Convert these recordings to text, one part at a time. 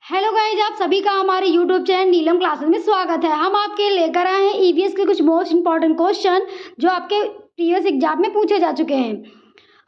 Hello guys, आप सभी का हमारे यूट्यूब चैनल नीलम क्लासेस में स्वागत है। हम आपके लेकर आए हैं ईवीएस के कुछ मोस्ट इंपॉर्टेंट क्वेश्चन जो आपके प्रीवियस एग्जाम में पूछे जा चुके हैं।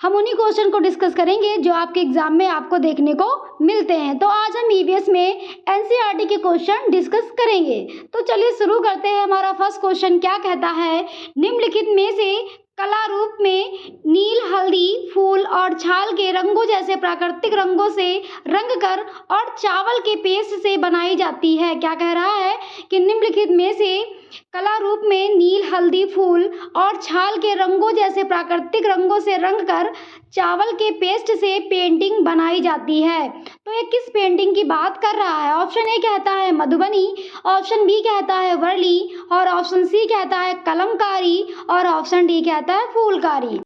हम उन्हीं क्वेश्चन को डिस्कस करेंगे जो आपके एग्जाम में आपको देखने को मिलते हैं। तो आज हम ईवीएस में एनसीईआरटी के क्वेश्चन डिस्कस करेंगे। तो चलिए शुरू करते हैं। हमारा फर्स्ट क्वेश्चन क्या कहता है, निम्नलिखित में से कला रूप में नील, हल्दी, फूल और छाल के रंगों जैसे प्राकृतिक रंगों से रंग कर और चावल के पेस्ट से बनाई जाती है। क्या कह रहा है कि निम्नलिखित में से कला रूप में नील, हल्दी, फूल और छाल के रंगों जैसे प्राकृतिक रंगों से रंग कर चावल के पेस्ट से पेंटिंग बनाई जाती है। तो ये किस पेंटिंग की बात कर रहा है? ऑप्शन ए कहता है मधुबनी, ऑप्शन बी कहता है वर्ली और ऑप्शन सी कहता है कलमकारी और ऑप्शन डी कहता है फूलकारी।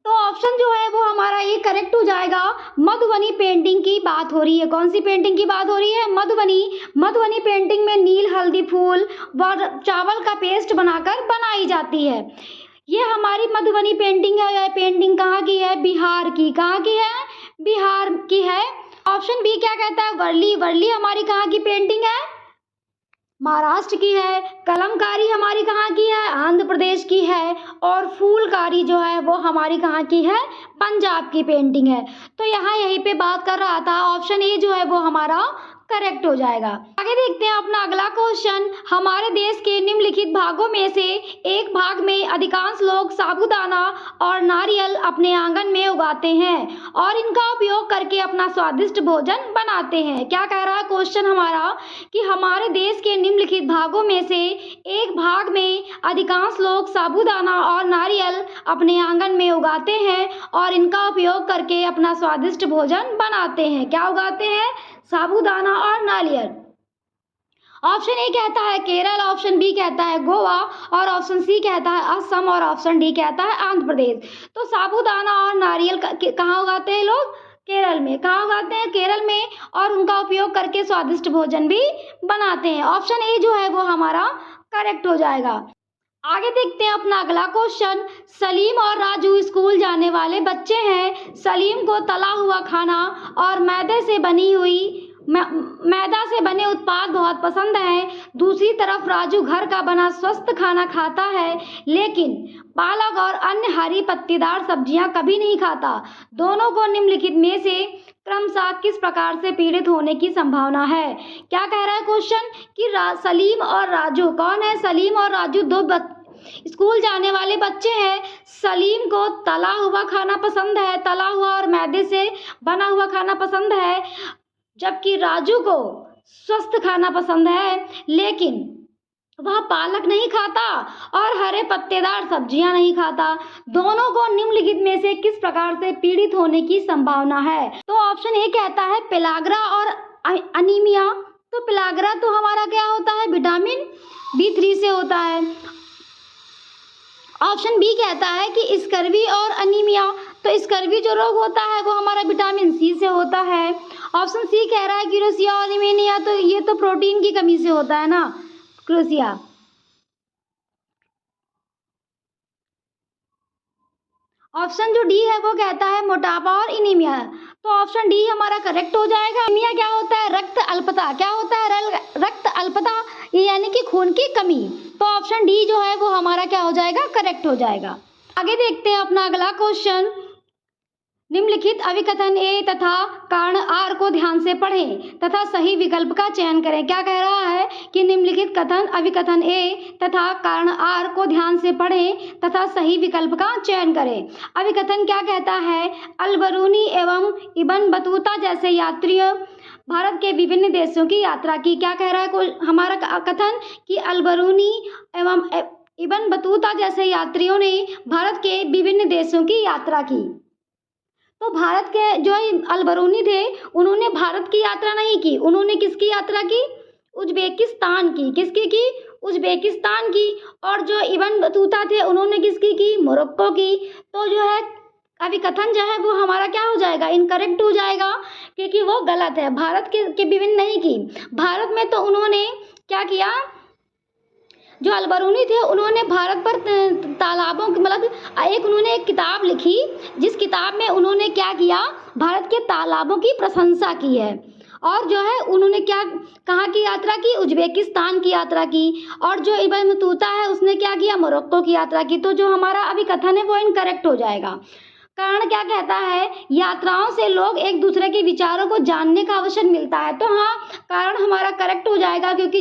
तो ऑप्शन जो है वो हमारा ये करेक्ट हो जाएगा। मधुबनी पेंटिंग की बात हो रही है। कौन सी पेंटिंग की बात हो रही है? मधुबनी पेंटिंग में नील, हल्दी, फूल व चावल का पेस्ट बनाकर बनाई जाती है। ये हमारी मधुबनी पेंटिंग है। यह पेंटिंग कहाँ की है? बिहार की। कहाँ की है? बिहार की है। ऑप्शन बी क्या कहता है? वर्ली हमारी कहाँ की पेंटिंग है? महाराष्ट्र की है। कलमकारी हमारी कहाँ की है? आंध्र प्रदेश की है। और फूलकारी जो है वो हमारी कहाँ की है? पंजाब की पेंटिंग है। तो यहाँ यहीं पे बात कर रहा था। ऑप्शन ए जो है वो हमारा करेक्ट हो जाएगा। आगे देखते हैं अपना अगला क्वेश्चन। हमारे देश के निम्नलिखित भागों में से एक भाग में अधिकांश लोग साबूदाना और नारियल अपने आंगन में उगाते हैं और इनका उपयोग करके अपना स्वादिष्ट भोजन बनाते हैं। क्या कह रहा है क्वेश्चन हमारा कि हमारे देश के निम्नलिखित भागों में से एक भाग में अधिकांश लोग साबूदाना और नारियल अपने आंगन में उगाते हैं और इनका उपयोग करके अपना स्वादिष्ट भोजन बनाते हैं। क्या उगाते हैं? साबूदाना और नारियल। ऑप्शन ए कहता है केरल, ऑप्शन बी कहता है गोवा और ऑप्शन सी कहता है असम और ऑप्शन डी कहता है आंध्र प्रदेश। तो साबूदाना और नारियल कहाँ उगाते हैं लोग? केरल में। कहाँ उगाते हैं? केरल में। और उनका उपयोग करके स्वादिष्ट भोजन भी बनाते हैं। ऑप्शन ए जो है वो हमारा करेक्ट हो जाएगा। आगे देखते हैं अपना अगला क्वेश्चन। सलीम और राजू स्कूल जाने वाले बच्चे हैं। सलीम को तला हुआ खाना और मैदा से बने उत्पाद बहुत पसंद हैं। दूसरी तरफ राजू घर का बना स्वस्थ खाना खाता है, लेकिन पालक और अन्य हरी पत्तीदार सब्जियां कभी नहीं खाता। दोनों को निम्नलिखित में से क्रमशः किस प्रकार से पीड़ित होने की संभावना है? क्या कह रहा है क्वेश्चन कि सलीम और राजू, कौन है सलीम और राजू? दो स्कूल जाने वाले बच्चे हैं। सलीम को तला हुआ खाना पसंद है, तला हुआ और मैदे से बना हुआ खाना पसंद है, जबकि राजू को स्वस्थ खाना पसंद है, लेकिन वह पालक नहीं खाता और हरे पत्तेदार सब्जियां नहीं खाता। दोनों को निम्नलिखित में से किस प्रकार से पीड़ित होने की संभावना है? तो ऑप्शन ए कहता है पेलाग्रा और अनीमिया। तो पेलाग्रा तो हमारा क्या होता है? विटामिन B3 से होता है। ऑप्शन बी कहता है कि स्कर्वी और अनीमिया। तो स्कर्वी जो रोग होता है वो हमारा विटामिन सी से होता है। ऑप्शन सी कह रहा है क्रोसिया और एनीमिया। तो ये तो प्रोटीन की कमी से होता है ना, क्रोसिया। ऑप्शन जो डी है वो कहता है मोटापा और एनीमिया। तो ऑप्शन डी हमारा करेक्ट हो जाएगा। एनीमिया क्या होता है? रक्त अल्पता। क्या होता है? रक्त अल्पता, यानी कि खून की कमी। तो ऑप्शन डी जो है वो हमारा क्या हो जाएगा? करेक्ट हो जाएगा। आगे देखते हैं अपना अगला क्वेश्चन। निम्नलिखित अभिकथन ए तथा कारण आर को ध्यान से पढ़ें तथा सही विकल्प का चयन करें। क्या कह रहा है कि निम्नलिखित अभिकथन ए तथा कारण आर को ध्यान से पढ़ें तथा सही विकल्प का चयन करें। अभिकथन क्या कहता है? अलबरूनी एवं इब्न बतूता जैसे यात्रियों भारत के विभिन्न देशों की यात्रा की। क्या कह रहा है हमारा कथन कि अलबरूनी एवं इब्न बतूता जैसे यात्रियों ने भारत के विभिन्न देशों की यात्रा की। तो भारत के जो अलबरूनी थे उन्होंने भारत की यात्रा नहीं की, उन्होंने किसकी यात्रा की? उज्बेकिस्तान की। किसकी की? उज्बेकिस्तान की। और जो इब्न बतूता थे उन्होंने किसकी की? मोरक्को की। तो जो है अभिकथन जो है वो हमारा क्या हो जाएगा? इनकरेक्ट हो जाएगा, क्योंकि वो गलत है। भारत के विभिन्न नहीं की। भारत में तो उन्होंने क्या किया? जो अलबरूनी थे उन्होंने भारत पर तालाबों की उन्होंने एक किताब लिखी, जिस किताब में उन्होंने क्या किया? भारत के तालाबों की प्रशंसा की है। और जो है उन्होंने क्या कहाँ की यात्रा की, उज्बेकिस्तान की यात्रा की। और जो इब्न बतूता है उसने क्या किया, मोरक्को की यात्रा की। तो जो हमारा अभी कथन है वो इनकरेक्ट हो जाएगा। कारण क्या कहता है, यात्राओं से लोग एक दूसरे के विचारों को जानने का अवसर मिलता है। तो हाँ, कारण हमारा करेक्ट हो जाएगा, क्योंकि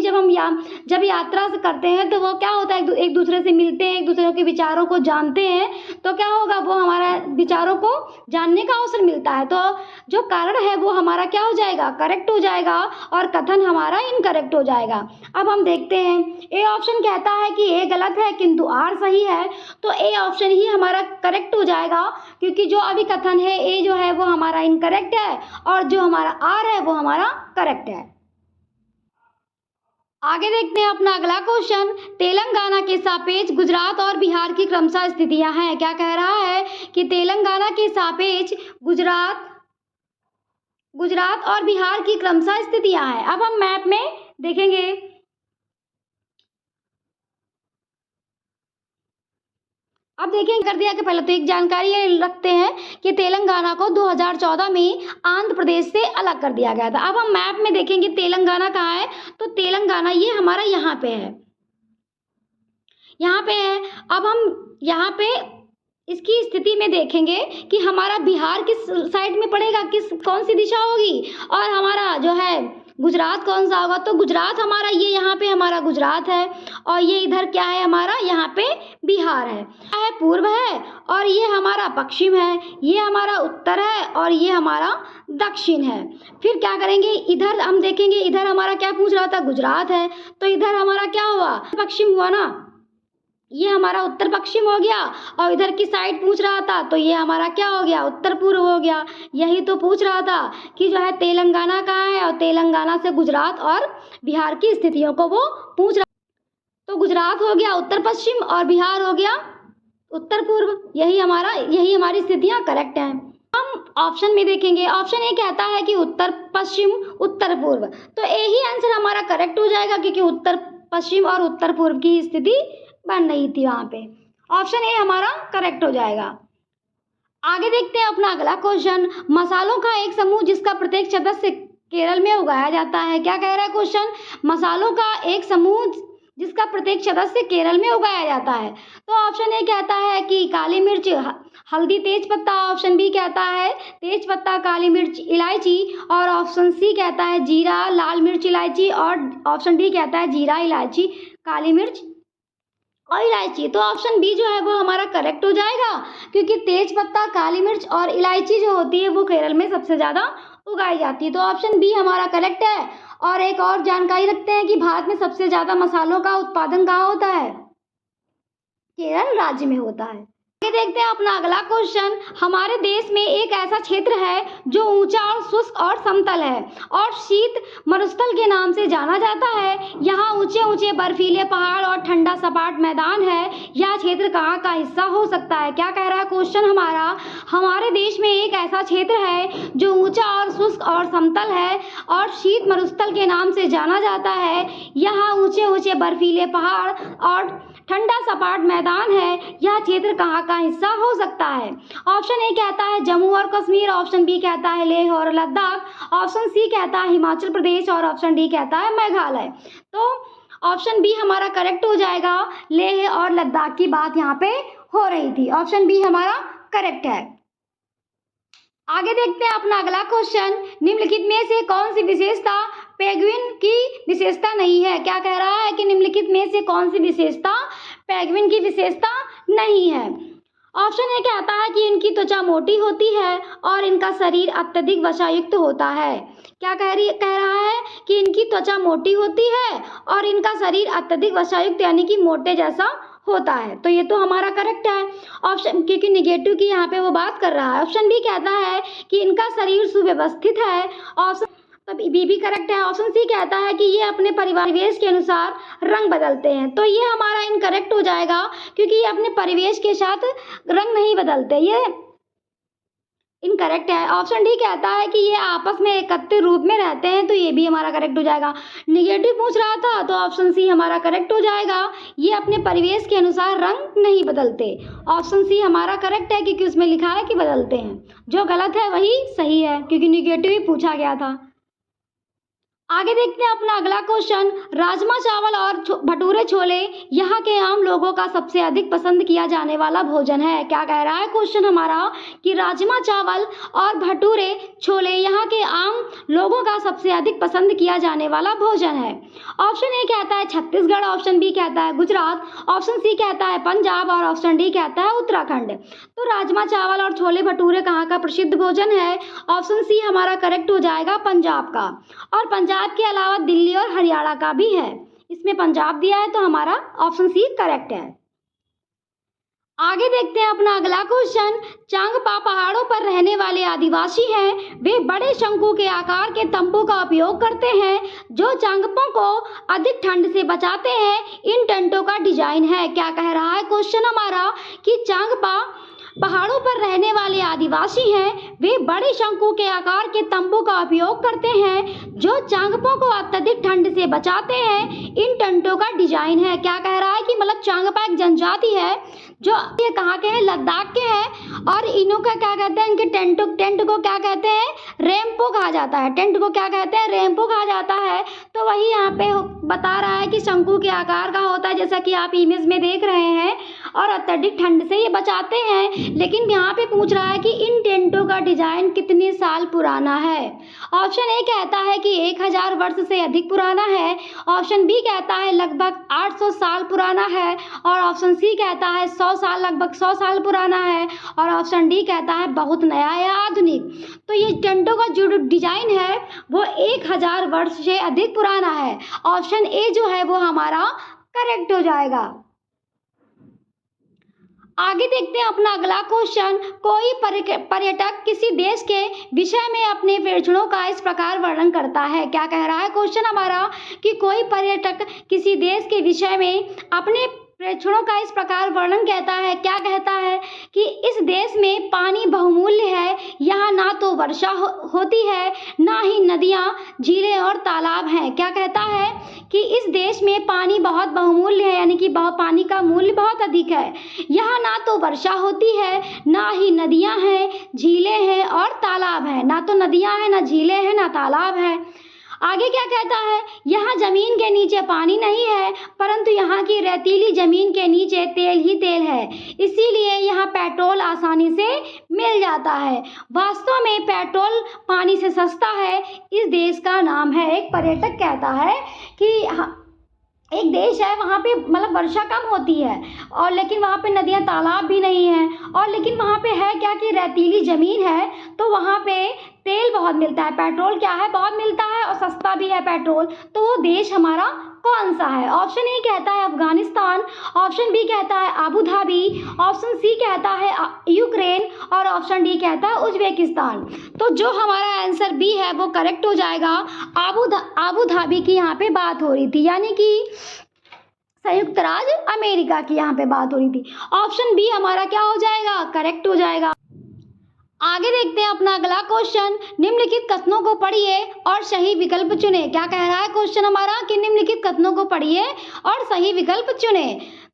जब यात्रा से करते हैं तो वो क्या होता है, एक दूसरे से मिलते हैं, एक दूसरे के विचारों को जानते हैं, तो क्या होगा, वो हमारा विचारों को जानने का अवसर मिलता है। तो जो कारण है वो हमारा क्या हो जाएगा, करेक्ट हो जाएगा, और कथन हमारा इनकरेक्ट हो जाएगा। अब हम देखते हैं, ए ऑप्शन कहता है कि ए गलत है किंतु आर सही है। तो ए ऑप्शन ही हमारा करेक्ट हो जाएगा, क्योंकि जो अभी कथन है ए जो है वो हमारा इनकरेक्ट है, और जो हमारा आर है वो हमारा करेक्ट है। आगे देखते हैं अपना अगला क्वेश्चन। तेलंगाना के सापेक्ष गुजरात और बिहार की क्रमशः स्थितियां हैं। क्या कह रहा है कि तेलंगाना के सापेक्ष गुजरात और बिहार की क्रमशः स्थितियां हैं। अब हम मैप में देखेंगे। अब देखिए, कर दिया कि पहले तो एक जानकारी ये रखते हैं कि तेलंगाना को 2014 में आंध्र प्रदेश से अलग कर दिया गया था। अब हम मैप में देखेंगे तेलंगाना कहाँ है, तो तेलंगाना ये हमारा यहाँ पे है, यहाँ पे है। अब हम यहाँ पे इसकी स्थिति में देखेंगे कि हमारा बिहार किस साइड में पड़ेगा, कौन सी दिशा होगी, और हमारा जो है गुजरात कौन सा होगा। तो गुजरात हमारा ये यहाँ पे हमारा गुजरात है, और ये इधर क्या है हमारा, यहाँ पे बिहार है। पूर्व है, और ये हमारा पश्चिम है, ये हमारा उत्तर है, और ये हमारा दक्षिण है। फिर क्या करेंगे, इधर हम देखेंगे, इधर हमारा क्या पूछ रहा था, गुजरात है, तो इधर हमारा क्या हुआ, पश्चिम हुआ ना, ये हमारा उत्तर पश्चिम हो गया। और इधर की साइड पूछ रहा था, तो ये हमारा क्या हो गया, उत्तर पूर्व हो गया। यही तो पूछ रहा था कि जो है तेलंगाना कहाँ है, और तेलंगाना से गुजरात और बिहार की स्थितियों को वो पूछ रहा। तो गुजरात हो गया उत्तर पश्चिम, और बिहार हो गया उत्तर पूर्व। यही हमारी स्थितियाँ करेक्ट हैं। हम ऑप्शन में देखेंगे, ऑप्शन ए कहता है कि उत्तर पश्चिम उत्तर पूर्व। तो ए ही आंसर हमारा करेक्ट हो जाएगा, क्योंकि उत्तर पश्चिम और उत्तर पूर्व की स्थिति बन रही थी वहाँ पे। ऑप्शन ए हमारा करेक्ट हो जाएगा। आगे देखते हैं अपना अगला क्वेश्चन। मसालों का एक समूह जिसका प्रत्येक सदस्य केरल में उगाया जाता है। क्या कह रहा है क्वेश्चन, मसालों का एक समूह जिसका प्रत्येक सदस्य केरल में उगाया जाता है। तो ऑप्शन ए कहता है कि काली मिर्च, हल्दी, तेज पत्ता। ऑप्शन बी कहता है तेज पत्ता, काली मिर्च, इलायची। और ऑप्शन सी कहता है जीरा, लाल मिर्च, इलायची। और ऑप्शन डी कहता है जीरा, इलायची, काली मिर्च और इलायची। तो ऑप्शन बी जो है वो हमारा करेक्ट हो जाएगा, क्योंकि तेज पत्ता, काली मिर्च और इलायची जो होती है वो केरल में सबसे ज़्यादा उगाई जाती है। तो ऑप्शन बी हमारा करेक्ट है। और एक और जानकारी रखते हैं कि भारत में सबसे ज़्यादा मसालों का उत्पादन कहाँ होता है, केरल राज्य में होता है। आगे देखते हैं अपना अगला क्वेश्चन। हमारे देश में एक ऐसा क्षेत्र है जो ऊंचा और शुष्क और समतल है और शीत मरुस्थल के नाम से जाना जाता है। यहाँ ऊंचे ऊंचे बर्फीले पहाड़ और ठंडा सपाट मैदान है। यह क्षेत्र कहाँ का हिस्सा हो सकता है। क्या कह रहा है क्वेश्चन हमारे देश में एक ऐसा क्षेत्र है जो ऊंचा और शुष्क और समतल है और शीत मरुस्थल के नाम से जाना जाता है। यहाँ ऊंचे ऊंचे बर्फीले पहाड़ और ठंडा सपाट मैदान है। यह क्षेत्र कहाँ का हिस्सा हो सकता है। ऑप्शन ए कहता है जम्मू और कश्मीर। ऑप्शन बी कहता है लेह और लद्दाख। ऑप्शन सी कहता है हिमाचल प्रदेश। और ऑप्शन डी कहता है मेघालय। तो ऑप्शन बी हमारा करेक्ट हो जाएगा। लेह और लद्दाख की बात यहाँ पे हो रही थी। ऑप्शन बी हमारा करेक्ट है। आगे देखते हैं अपना अगला क्वेश्चन। निम्नलिखित में से कौन सी विशेषता पेंगुइन की विशेषता नहीं है। क्या कह रहा है कि निम्नलिखित में से कौन सी विशेषता पेंगुइन की विशेषता नहीं है। ऑप्शन ए कहता है कि इनकी त्वचा मोटी होती है और इनका शरीर अत्यधिक वसायुक्त होता है। क्या कह रहा है कि इनकी त्वचा मोटी होती है और इनका शरीर अत्यधिक वसायुक्त यानी कि मोटे जैसा होता है। तो ये तो हमारा करेक्ट है ऑप्शन, क्योंकि निगेटिव की यहाँ पे वो बात कर रहा है। ऑप्शन बी कहता है कि इनका शरीर सुव्यवस्थित है। ऑप्शन तो बी भी करेक्ट है। ऑप्शन सी कहता है कि ये अपने परिवेश के अनुसार रंग बदलते हैं। तो ये हमारा इनकरेक्ट हो जाएगा, क्योंकि ये अपने परिवेश के साथ रंग नहीं बदलते, ये इनकरेक्ट है। ऑप्शन डी कहता है कि ये आपस में एकत्रित रूप में रहते हैं। तो ये भी हमारा करेक्ट हो जाएगा। निगेटिव पूछ रहा था तो ऑप्शन सी हमारा करेक्ट हो जाएगा। ये अपने परिवेश के अनुसार रंग नहीं बदलते। ऑप्शन सी हमारा करेक्ट है, क्योंकि उसमें लिखा है कि बदलते हैं। जो गलत है वही सही है, क्योंकि निगेटिव ही पूछा गया था। आगे देखते हैं अपना अगला क्वेश्चन। राजमा चावल और भटूरे छोले यहाँ के आम लोगों का सबसे अधिक पसंद किया जाने वाला भोजन है। क्या कह रहा है क्वेश्चन हमारा कि राजमा चावल और भटूरे छोले यहाँ के आम लोगों का सबसे अधिक पसंद किया जाने वाला भोजन है। ऑप्शन ए कहता है छत्तीसगढ़, ऑप्शन बी कहता है गुजरात, ऑप्शन सी कहता है पंजाब और ऑप्शन डी कहता है उत्तराखंड। तो राजमा चावल और छोले भटूरे कहाँ का प्रसिद्ध भोजन है? ऑप्शन सी हमारा करेक्ट हो जाएगा, पंजाब का। और पंजाब के अलावा दिल्ली और हरियाणा का भी है। इसमें पंजाब दिया है तो हमारा ऑप्शन सी करेक्ट है। आगे देखते हैं अपना अगला क्वेश्चन। चांगपा पहाड़ों पर रहने वाले आदिवासी हैं। वे बड़े शंकु के आकार के तंबू का उपयोग करते हैं जो चांगपों को अधिक ठंड से बचाते हैं। इन टेंटों का डिजाइन है। क्या कह रहा है क्वेश्चन हमारा कि चांगपा पहाड़ों पर रहने वाले आदिवासी हैं। वे बड़े शंकु के आकार के तंबू का उपयोग करते हैं जो चांगपों को अत्यधिक ठंड से बचाते हैं। इन टेंटों का डिजाइन है। क्या कह रहा है कि मतलब चांगपा एक जनजाति है जो ये कहाँ के हैं? लद्दाख के हैं। और इन्हों का क्या कहते हैं? इनके टेंट को क्या कहते हैं? रेम्पो कहा जाता है। टेंट को क्या कहते हैं? रेम्पो कहा जाता है। तो वही यहाँ पे बता रहा है कि शंकु के आकार का होता है, जैसा कि आप इमेज में देख रहे हैं, और अत्यधिक ठंड से ये बचाते हैं। लेकिन यहाँ पे पूछ रहा है कि इन टेंटों का डिजाइन कितने साल पुराना है। ऑप्शन ए कहता है कि 1000 वर्ष से अधिक पुराना है, ऑप्शन बी कहता है लगभग 800 साल पुराना है, और ऑप्शन सी कहता है 100 साल, लगभग 100 साल पुराना है, और ऑप्शन डी कहता है बहुत नया या आधुनिक। तो ये टेंटों का जो डिजाइन है वो 1000 वर्ष से अधिक पुराना है। ऑप्शन ए जो है वो हमारा करेक्ट हो जाएगा। आगे देखते हैं अपना अगला क्वेश्चन। कोई पर्यटक किसी देश के विषय में अपने प्रेक्षणों का इस प्रकार वर्णन करता है। क्या कह रहा है क्वेश्चन हमारा कि कोई पर्यटक किसी देश के विषय में अपने प्रेक्षणों का इस प्रकार वर्णन कहता है। क्या कहता है कि इस देश में पानी बहुमूल्य है। यहाँ ना तो वर्षा होती है, ना ही नदियाँ, झीलें और तालाब हैं। क्या कहता है कि इस देश में पानी बहुत बहुमूल्य है, यानी कि पानी का मूल्य बहुत अधिक है। यहाँ ना तो वर्षा होती है, ना ही नदियाँ हैं, झीलें हैं और तालाब हैं। ना तो नदियाँ हैं, ना झीलें हैं, ना तालाब है। आगे क्या कहता है? यहाँ जमीन के नीचे पानी नहीं है, परंतु यहाँ की रेतीली जमीन के नीचे तेल ही तेल है, इसीलिए यहाँ पेट्रोल आसानी से मिल जाता है। वास्तव में पेट्रोल पानी से सस्ता है। इस देश का नाम है। एक पर्यटक कहता है कि एक देश है, वहाँ पे मतलब वर्षा कम होती है, और लेकिन वहाँ पे नदियाँ तालाब भी नहीं हैं, और लेकिन वहाँ पे है क्या कि रेतीली ज़मीन है, तो वहाँ पे तेल बहुत मिलता है, पेट्रोल क्या है बहुत मिलता है, और सस्ता भी है पेट्रोल। तो वो देश हमारा कौन सा है? ऑप्शन ए कहता है अफगानिस्तान, ऑप्शन बी कहता है आबू धाबी, ऑप्शन सी कहता है यूक्रेन, और ऑप्शन डी कहता है उज्बेकिस्तान। तो जो हमारा आंसर बी है वो करेक्ट हो जाएगा। आबू धाबी की यहाँ पे बात हो रही थी, यानी कि संयुक्त राज्य अमेरिका की यहाँ पे बात हो रही थी। ऑप्शन बी हमारा क्या हो जाएगा? करेक्ट हो जाएगा। आगे देखते हैं अपना अगला क्वेश्चन। निम्नलिखित कथनों को पढ़िए और सही विकल्प चुने। क्या कह रहा है क्वेश्चन हमारा कि निम्नलिखित कथनों को पढ़िए और सही विकल्प चुने।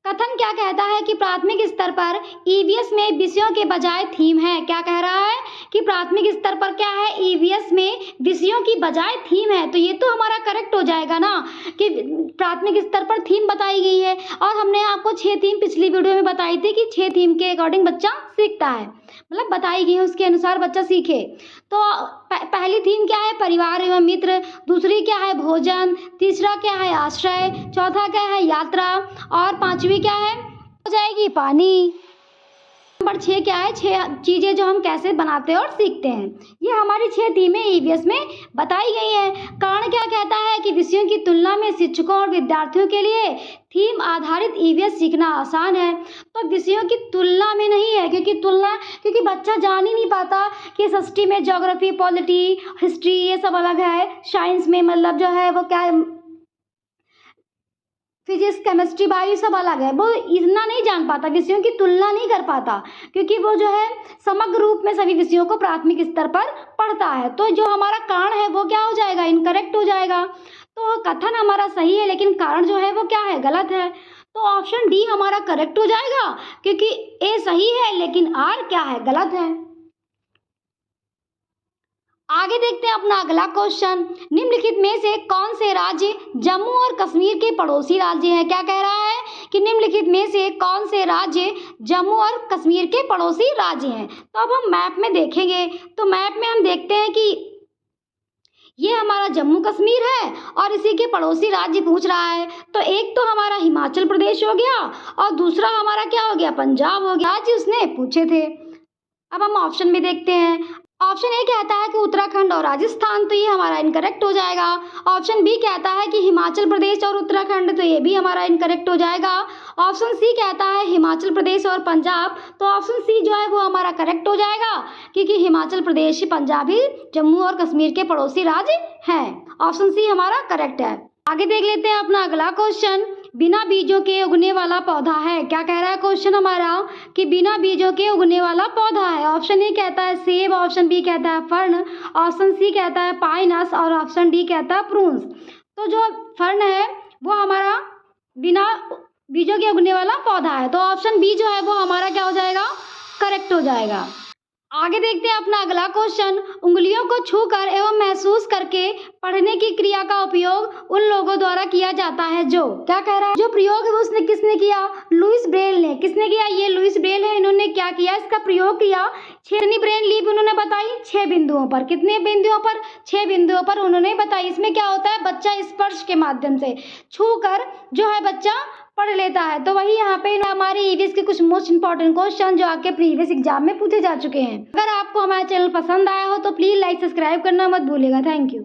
कथन क्या कहता है कि प्राथमिक स्तर पर ईवीएस में विषयों के बजाय थीम है। क्या कह रहा है कि प्राथमिक स्तर पर क्या है? ईवीएस में विषयों की बजाय थीम है। तो ये तो हमारा करेक्ट हो जाएगा ना कि प्राथमिक स्तर पर थीम बताई गई है, और हमने आपको 6 थीम पिछली वीडियो में बताई थी कि 6 थीम के अकॉर्डिंग बच्चा सीखता है, मतलब बताई गई है उसके अनुसार बच्चा सीखे। तो पहली थीम क्या है? परिवार एवं मित्र। दूसरी क्या है? भोजन। तीसरा क्या है? आश्रय। चौथा क्या है? यात्रा। और पांचवी क्या है? हो जाएगी पानी। नंबर 6 क्या है? 6 चीज़ें जो हम कैसे बनाते हैं और सीखते हैं। ये हमारी 6 थीमें ईवीएस में बताई गई हैं। कारण क्या कहता है कि विषयों की तुलना में शिक्षकों और विद्यार्थियों के लिए थीम आधारित ईवीएस सीखना आसान है। तो विषयों की तुलना में नहीं है, क्योंकि बच्चा जान ही नहीं पाता कि षष्ठी में ज्योग्राफी, पॉलिटी, हिस्ट्री ये सब अलग है, साइंस में मतलब जो है वो क्या फिजिक्स, केमिस्ट्री, बायो सब अलग है। वो इतना नहीं जान पाता, विषयों की तुलना नहीं कर पाता, क्योंकि वो जो है समग्र रूप में सभी विषयों को प्राथमिक स्तर पर पढ़ता है। तो जो हमारा कारण है वो क्या हो जाएगा? इनकरेक्ट हो जाएगा। तो कथन हमारा सही है, लेकिन कारण जो है वो क्या है? गलत है। तो ऑप्शन डी हमारा करेक्ट हो जाएगा, क्योंकि ए सही है लेकिन आर क्या है? गलत है। आगे देखते हैं अपना अगला क्वेश्चन। निम्नलिखित में से कौन से राज्य जम्मू और कश्मीर के पड़ोसी राज्य हैं? क्या कह रहा है कि निम्नलिखित में से कौन से राज्य जम्मू और कश्मीर के पड़ोसी राज्य हैं। तो अब हम मैप में देखेंगे तो मैप में हम देखते हैं कि ये हमारा जम्मू कश्मीर है और इसी के पड़ोसी राज्य पूछ रहा है। तो एक तो हमारा हिमाचल प्रदेश हो गया और दूसरा हमारा क्या हो गया, पंजाब हो गया। राज्य उसने पूछे थे। अब हम ऑप्शन में देखते हैं। ऑप्शन ए कहता है कि उत्तराखंड और राजस्थान, तो ये हमारा इनकरेक्ट हो जाएगा। ऑप्शन बी कहता है कि हिमाचल प्रदेश और उत्तराखंड, तो ये भी हमारा इनकरेक्ट हो जाएगा। ऑप्शन सी कहता है हिमाचल प्रदेश और पंजाब, तो ऑप्शन सी जो है वो हमारा करेक्ट हो जाएगा क्योंकि हिमाचल प्रदेश पंजाब ही जम्मू और कश्मीर के पड़ोसी राज्य हैं। ऑप्शन सी हमारा करेक्ट है। आगे देख लेते हैं अपना अगला क्वेश्चन। बिना बीजों के उगने वाला पौधा है। क्या कह रहा है क्वेश्चन हमारा कि बिना बीजों के उगने वाला पौधा है। ऑप्शन ए कहता है सेब, ऑप्शन बी कहता है फर्न, ऑप्शन सी कहता है पाइनस और ऑप्शन डी कहता है प्रून्स। तो जो फर्न है वो हमारा बिना बीजों के उगने वाला पौधा है, तो ऑप्शन बी जो है वो हमारा क्या हो जाएगा, करेक्ट हो जाएगा। आगे देखते हैं अपना अगला क्वेश्चन। उंगलियों को छूकर एवं महसूस करके पढ़ने की क्रिया का उपयोग उन लोगों द्वारा किया जाता है जो, क्या कह रहा है, जो प्रयोग है वो उसने किसने किया, लुईस ब्रेल ने। किसने किया, ये लुईस ब्रेल है। इन्होंने क्या किया, इसका प्रयोग किया। छेदनी ब्रेन लीप उन्होंने बताई 6 बिंदुओं पर। कितने बिंदुओं पर, 6 बिंदुओं पर उन्होंने बताई। इसमें क्या होता है, बच्चा स्पर्श के माध्यम से छू कर जो है बच्चा पढ़ लेता है। तो वही यहाँ पे हमारे ईवीएस के कुछ मोस्ट इंपॉर्टेंट क्वेश्चन जो आपके प्रीवियस एग्जाम में पूछे जा चुके हैं। अगर आपको हमारा चैनल पसंद आया हो तो प्लीज लाइक सब्सक्राइब करना मत भूलिएगा। Thank you.